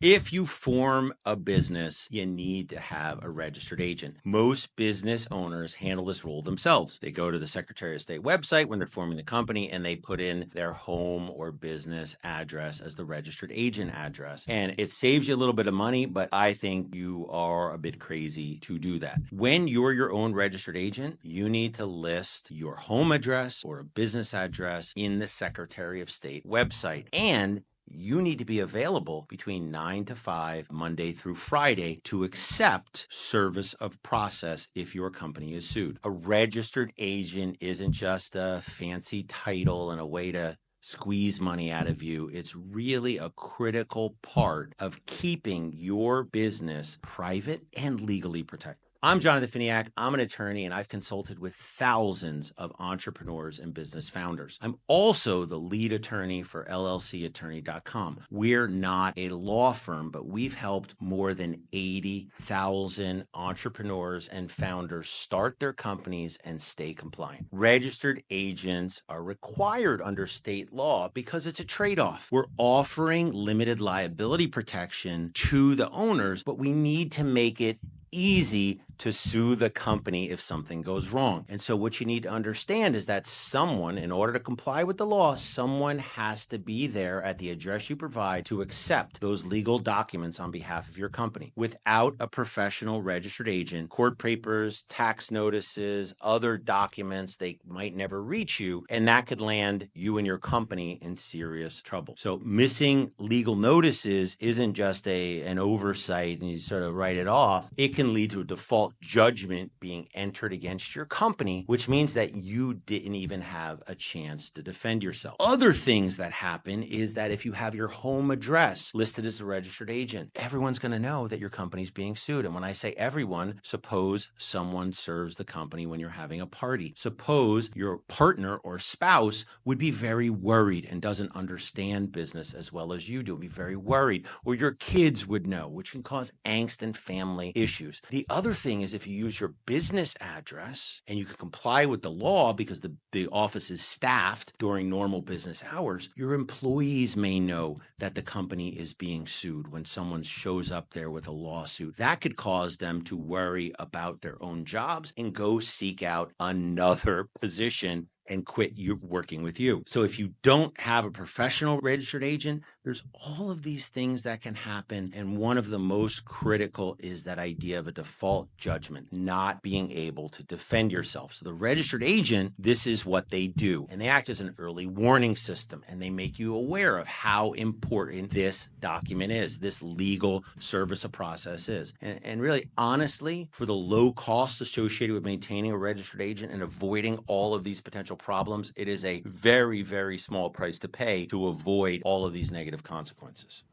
If you form a business, you need to have a registered agent. Most business owners handle this role themselves. They go to the Secretary of State website when they're forming the company and they put in their home or business address as the registered agent address. And it saves you a little bit of money, but I think you are a bit crazy to do that. When you're your own registered agent, you need to list your home address or a business address in the Secretary of State website. And you need to be available between 9 to 5, Monday through Friday, to accept service of process if your company is sued. A registered agent isn't just a fancy title and a way to squeeze money out of you. It's really a critical part of keeping your business private and legally protected. I'm Jonathan Feniak. I'm an attorney, and I've consulted with thousands of entrepreneurs and business founders. I'm also the lead attorney for LLCattorney.com. We're not a law firm, but we've helped more than 80,000 entrepreneurs and founders start their companies and stay compliant. Registered agents are required under state law because it's a trade-off. We're offering limited liability protection to the owners, but we need to make it easy to sue the company if something goes wrong. And so what you need to understand is that someone, in order to comply with the law, someone has to be there at the address you provide to accept those legal documents on behalf of your company. Without a professional registered agent, court papers, tax notices, other documents, they might never reach you, and that could land you and your company in serious trouble. So missing legal notices isn't just an oversight and you sort of write it off. It can lead to a default judgment being entered against your company, which means that you didn't even have a chance to defend yourself. Other things that happen is that if you have your home address listed as a registered agent, everyone's going to know that your company's being sued. And when I say everyone, suppose someone serves the company when you're having a party. Suppose your partner or spouse would be very worried and doesn't understand business as well as you do, be very worried, or your kids would know, which can cause angst and family issues. The other thing is if you use your business address and you can comply with the law because the office is staffed during normal business hours, your employees may know that the company is being sued when someone shows up there with a lawsuit. That could cause them to worry about their own jobs and go seek out another position and quit you working with you. So if you don't have a professional registered agent, there's all of these things that can happen. And one of the most critical is that idea of a default judgment, not being able to defend yourself. So the registered agent, this is what they do. And they act as an early warning system, and they make you aware of how important this document is, this legal service of process is. And really, honestly, for the low cost associated with maintaining a registered agent and avoiding all of these potential problems, it is a very, very small price to pay to avoid all of these negative consequences.